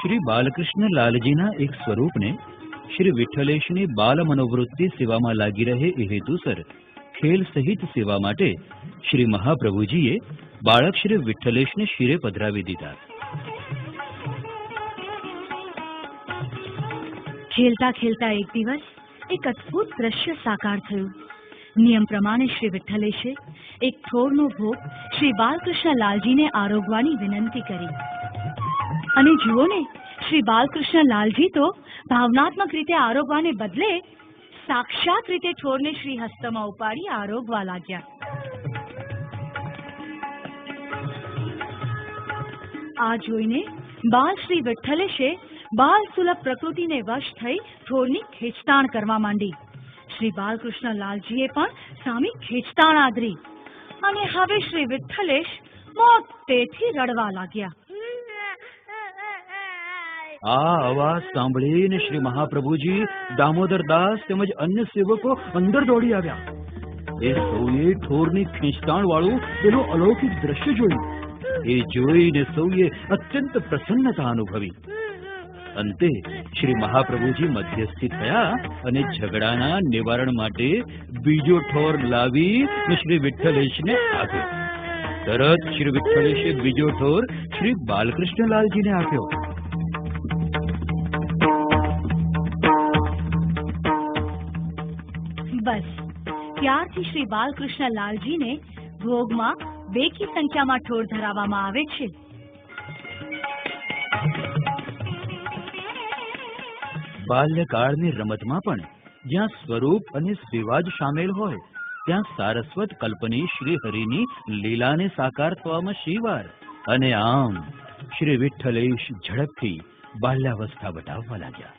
શ્રી બાલકૃષ્ણ લાલજીના એક સ્વરૂપને શ્રી વિઠ્ઠલેશની બાલ મનોવૃત્તિ સેવામાં લાગી રહે એ હેતુસર ખેલ સહિત સેવા માટે શ્રી મહાપ્રભુજીએ બાળક શ્રી વિઠ્ઠલેશને શિરે પધરાવી દીધા. ખેલતા ખેલતા એક દિવસ એક અદ્ભુત દ્રશ્ય સાકાર થયું. નિયમ પ્રમાણે શ્રી વિઠ્ઠલેશે એક થોરનો ભોગ શ્રી બાલકૃષ્ણ લાલજીને આરોગવાની વિનંતી કરી. અને જુઓ ને, શ્રી બાલકૃષ્ણ લાલજી તો ભાવનાત્મક રીતે આરોગવાને બદલે સાક્ષાત રીતે ઠોરને શ્રી હસ્તમાં ઉપાડી આરોગવા લાગ્યા. આ જોઈને બાલ શ્રી વિઠ્ઠલેશે બાલ સુલભ પ્રકૃતિને વશ થઈ ઠોરની ખેંચતાણ કરવા માંડી. શ્રી બાલકૃષ્ણ લાલજીએ પણ સામી ખેંચતાણ આદરી અને હવે શ્રી વિઠ્ઠલેશ મોટેથી રડવા લાગ્યા. આ અવાજ સાંભળીને શ્રી મહાપ્રભુજી, દામોદરદાસ તેમજ અન્ય સેવકો અંદર દોડી આવ્યા. એ સૌએ ઠોરની ખેંચતાણ વાળું પેલું અલૌકિક દ્રશ્ય જોયું. એ જોઈને સૌએ અત્યંત પ્રસન્નતા અનુભવી. અંતે શ્રી મહાપ્રભુજી મધ્યસ્થી થયા અને ઝઘડાના નિવારણ માટે બીજો ઠોર લાવી શ્રી વિઠ્ઠલેશને આપ્યો. તરત શ્રી વિઠ્ઠલેશે બીજો ઠોર શ્રી બાલકૃષ્ણલાલજીને આપ્યો. બસ ત્યારથી શ્રી બાલકૃષ્ણ લાલજીને ભોગમાં બેકી સંખ્યામાં ઠોર ધરાવવામાં આવે છે. બાલ્યકાળની રમતમાં પણ જ્યાં સ્વરૂપ અને સેવા જ સામેલ હોય ત્યાં સારસ્વત કલ્પની શ્રી હરિની લીલાને સાકાર થવામાં શીવાર. અને આમ શ્રી વિઠ્ઠલેશ ઝડપથી બાલ્યાવસ્થા બતાવવા લાગ્યા.